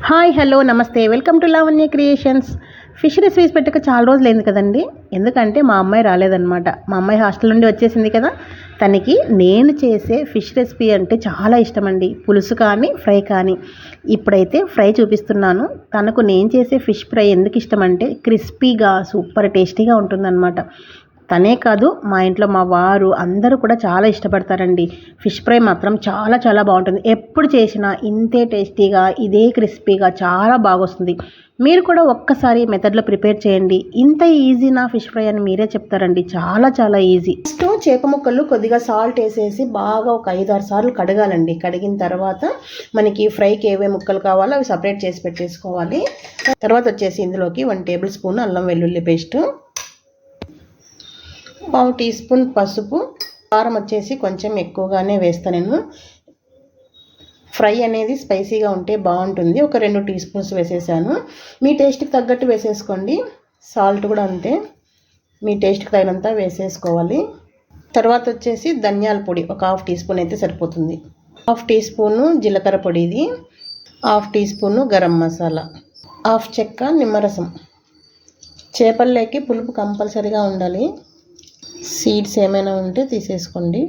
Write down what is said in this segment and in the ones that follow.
Hi hello నమస్తే welcome to Lavanya creations. Fish recipes పెట్టక చాలా రోజులు అయింది కదండి. ఎందుకంటే మా అమ్మాయి రాలేదన్నమాట. మా అమ్మాయి హాస్టల్ నుండి వచ్చేసింది కదా. తనకి నేను చేసే ఫిష్ రెసిపీ అంటే చాలా ఇష్టం అండి. పులుసు కానీ ఫ్రై కానీ. ఇప్పుడైతే ఫ్రై చూపిస్తున్నాను. తనకు నేను చేసే ఫిష్ ఫ్రై ఎందుకు ఇష్టం అంటే క్రిస్పీగా సూపర్ టేస్టీగా ఉంటుందన్నమాట. తనే కాదు మా ఇంట్లో మా వారు అందరూ కూడా చాలా ఇష్టపడతారండి. ఫిష్ ఫ్రై మాత్రం చాలా చాలా బాగుంటుంది. ఎప్పుడు చేసినా ఇంతే టేస్టీగా ఇదే క్రిస్పీగా చాలా బాగొస్తుంది. మీరు కూడా ఒక్కసారి మెథడ్లో ప్రిపేర్ చేయండి. ఇంత ఈజీనా ఫిష్ ఫ్రై అని మీరే చెప్తారండి. చాలా చాలా ఈజీ. ఫస్ట్ చేప ముక్కలు కొద్దిగా సాల్ట్ వేసేసి బాగా ఒక 5-6 సార్లు కడగాలండి. కడిగిన తర్వాత మనకి ఫ్రైకి ఏవే ముక్కలు కావాలో అవి సపరేట్ చేసి పెట్టేసుకోవాలి. తర్వాత వచ్చేసి ఇందులోకి 1 టేబుల్ స్పూన్ అల్లం వెల్లుల్లి పేస్ట్, 1/2 టీ స్పూన్ పసుపు, కారం వచ్చేసి కొంచెం ఎక్కువగానే వేస్తాను నేను. ఫ్రై అనేది స్పైసీగా ఉంటే బాగుంటుంది. ఒక 2 టీ స్పూన్స్ వేసేసాను. మీ టేస్ట్కి తగ్గట్టు వేసేసుకోండి. సాల్ట్ కూడా అంతే మీ టేస్ట్కి తగినంత వేసేసుకోవాలి. తర్వాత వచ్చేసి ధనియాల పొడి ఒక 1/2 టీ స్పూన్ అయితే సరిపోతుంది. 1/2 టీ స్పూను జీలకర్ర పొడి, ఇది 1/2 టీ స్పూను గరం మసాలా, 1/2 చెక్క నిమ్మరసం. చేపల్లోకి పులుపు కంపల్సరీగా ఉండాలి. సీడ్స్ ఏమైనా ఉంటే తీసేసుకోండి.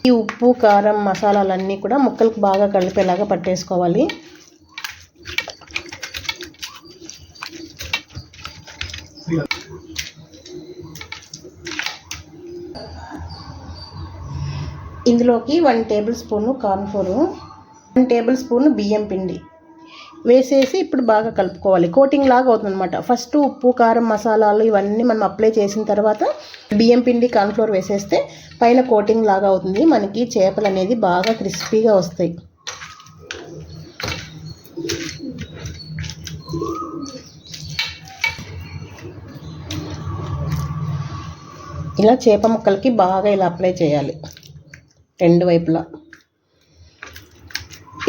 ఈ ఉప్పు కారం మసాలాలన్నీ కూడా ముక్కలకు బాగా కలిపేలాగా పట్టేసుకోవాలి. ఇందులోకి 1 table spoon cornflour, 1 table spoon బియ్యం పిండి వేసేసి ఇప్పుడు బాగా కలుపుకోవాలి. కోటింగ్ లాగా అవుతుంది అనమాట. ఫస్ట్ ఉప్పు కారం మసాలాలు ఇవన్నీ మనం అప్లై చేసిన తర్వాత బియ్యం పిండి కార్న్ఫ్లోర్ వేసేస్తే పైన కోటింగ్ లాగా అవుతుంది. మనకి చేపలు అనేది బాగా క్రిస్పీగా వస్తాయి. ఇలా చేప ముక్కలకి బాగా ఇలా అప్లై చేయాలి 2 వైపులా.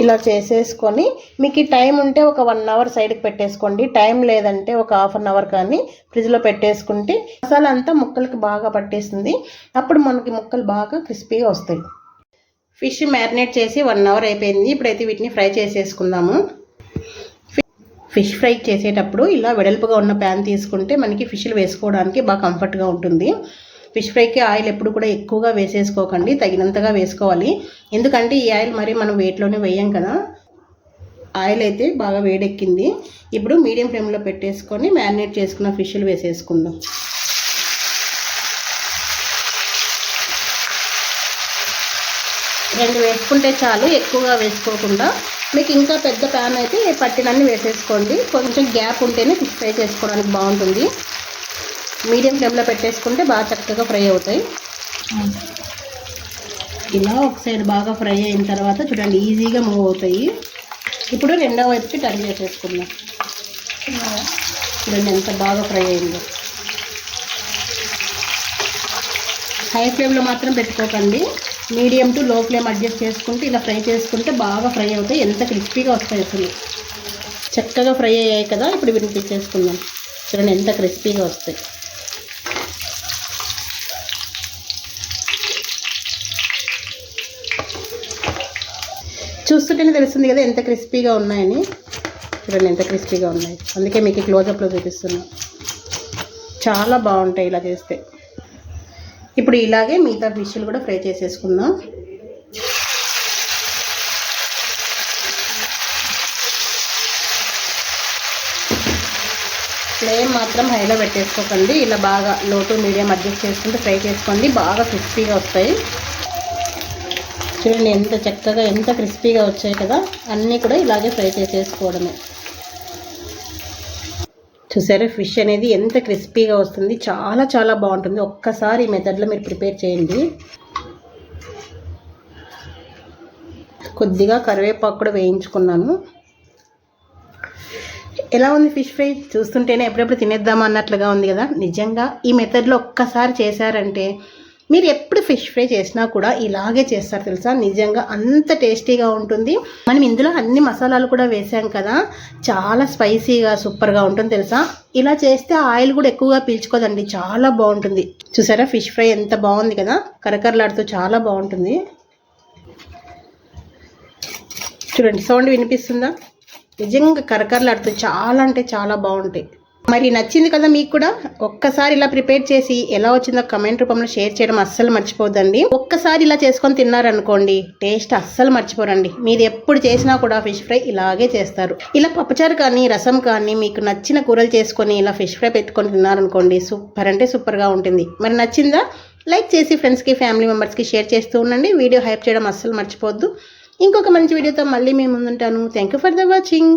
ఇలా చేసేసుకొని మీకు టైం ఉంటే ఒక 1 అవర్ సైడ్కి పెట్టేసుకోండి. టైం లేదంటే ఒక 1/2 అవర్ కానీ ఫ్రిడ్జ్లో పెట్టేసుకుంటే మసాలా అంతా ముక్కలకి బాగా పట్టేస్తుంది. అప్పుడు మనకి ముక్కలు బాగా క్రిస్పీగా వస్తాయి. ఫిష్ మ్యారినేట్ చేసి 1 అవర్ అయిపోయింది. ఇప్పుడైతే వీటిని ఫ్రై చేసేసుకుందాము. ఫిష్ ఫ్రై చేసేటప్పుడు ఇలా వెడల్పుగా ఉన్న ప్యాన్ తీసుకుంటే మనకి ఫిష్లు వేసుకోవడానికి బాగా కంఫర్ట్గా ఉంటుంది. ఫిష్ ఫ్రైకి ఆయిల్ ఎప్పుడు కూడా ఎక్కువగా వేసేసుకోకండి, తగినంతగా వేసుకోవాలి. ఎందుకంటే ఈ ఆయిల్ మరి మనం వేట్లోనే వేయం కదా. ఆయిల్ అయితే బాగా వేడెక్కింది. ఇప్పుడు మీడియం ఫ్లేమ్లో పెట్టేసుకొని మ్యారినేట్ చేసుకున్న ఫిష్లు వేసేసుకుందాం. రెండు వేసుకుంటే చాలు, ఎక్కువగా వేసుకోకుండా. మీకు ఇంకా పెద్ద ప్యాన్ అయితే పట్టినన్ని వేసేసుకోండి. కొంచెం గ్యాప్ ఉంటేనే ఫిష్ ఫ్రై చేసుకోవడానికి బాగుంటుంది. మీడియం ఫ్లేమ్లో పెట్టేసుకుంటే బాగా చక్కగా ఫ్రై అవుతాయి. ఇలా ఒక సైడ్ బాగా ఫ్రై అయిన తర్వాత చూడండి ఈజీగా మూవ్ అవుతాయి. ఇప్పుడు రెండో వైపుకి టర్న్ చేసేసుకుందాం. చూడండి ఎంత బాగా ఫ్రై అయిందో. హై ఫ్లేమ్లో మాత్రం పెట్టుకోకండి. మీడియం టు లో ఫ్లేమ్ అడ్జస్ట్ చేసుకుంటే ఇలా ఫ్రై చేసుకుంటే బాగా ఫ్రై అవుతాయి. ఎంత క్రిస్పీగా వస్తాయి అసలు. చక్కగా ఫ్రై అయ్యాయి కదా. ఇప్పుడు వీటిని తీసేసుకుందాం. చూడండి ఎంత క్రిస్పీగా వస్తాయి. చూస్తుంటేనే తెలుస్తుంది కదా ఎంత క్రిస్పీగా ఉన్నాయని. చూడండి ఎంత క్రిస్పీగా ఉన్నాయి. అందుకే మీకు క్లోజప్లో చూపిస్తున్నాను. చాలా బాగుంటాయి ఇలా చేస్తే. ఇప్పుడు ఇలాగే మిగతా ఫిష్లు కూడా ఫ్రై చేసేసుకుందాం. ఫ్లేమ్ మాత్రం హైలో పెట్టేసుకోకండి. ఇలా బాగా లో టు మీడియం అడ్జస్ట్ చేసుకుంటే ఫ్రై చేసుకోండి. బాగా క్రిస్పీగా వస్తాయి. చూడండి ఎంత చక్కగా ఎంత క్రిస్పీగా వచ్చాయి కదా. అన్నీ కూడా ఇలాగే ఫ్రై చేసేసుకోవడమే. చూసారా ఫిష్ అనేది ఎంత క్రిస్పీగా వస్తుంది. చాలా చాలా బాగుంటుంది. ఒక్కసారి ఈ మెథడ్లో మీరు ప్రిపేర్ చేయండి. కొద్దిగా కరివేపాకు కూడా వేయించుకున్నాను. ఎలా ఉంది ఫిష్ ఫ్రై? చూస్తుంటేనే ఎప్పుడెప్పుడు తినేద్దామా అన్నట్లుగా ఉంది కదా. నిజంగా ఈ మెథడ్లో ఒక్కసారి చేశారంటే మీరు ఎప్పుడు ఫిష్ ఫ్రై చేసినా కూడా ఇలాగే చేస్తారు తెలుసా. నిజంగా అంత టేస్టీగా ఉంటుంది. మనం ఇందులో అన్ని మసాలాలు కూడా వేసాం కదా. చాలా స్పైసీగా సూపర్గా ఉంటుంది తెలుసా. ఇలా చేస్తే ఆయిల్ కూడా ఎక్కువగా పీల్చుకోదండి. చాలా బాగుంటుంది. చూసారా ఫిష్ ఫ్రై ఎంత బాగుంది కదా. కరకరలాడుతూ చాలా బాగుంటుంది. చూడండి సౌండ్ వినిపిస్తుందా. నిజంగా కరకరలాడుతూ చాలా అంటే చాలా బాగుంటాయి. మరి నచ్చింది కదా మీకు కూడా? ఒక్కసారి ఇలా ప్రిపేర్ చేసి ఎలా వచ్చిందో కమెంట్ రూపంలో షేర్ చేయడం అస్సలు మర్చిపోద్దండి. ఒక్కసారి ఇలా చేసుకొని తిన్నారనుకోండి, టేస్ట్ అస్సలు మర్చిపోరండి. మీరు ఎప్పుడు చేసినా కూడా ఫిష్ ఫ్రై ఇలాగే చేస్తారు. ఇలా పప్పుచారు కానీ రసం కానీ మీకు నచ్చిన కూరలు చేసుకొని ఇలా ఫిష్ ఫ్రై పెట్టుకొని తిన్నారనుకోండి, సూపర్ అంటే సూపర్గా ఉంటుంది. మరి నచ్చిందా? లైక్ చేసి ఫ్రెండ్స్కి ఫ్యామిలీ మెంబర్స్కి షేర్ చేస్తూ ఉండండి. వీడియో హైప్ చేయడం అస్సలు మర్చిపోవద్దు. ఇంకొక మంచి వీడియోతో మళ్ళీ మేము ముందుంటాను. Thank you for the watching.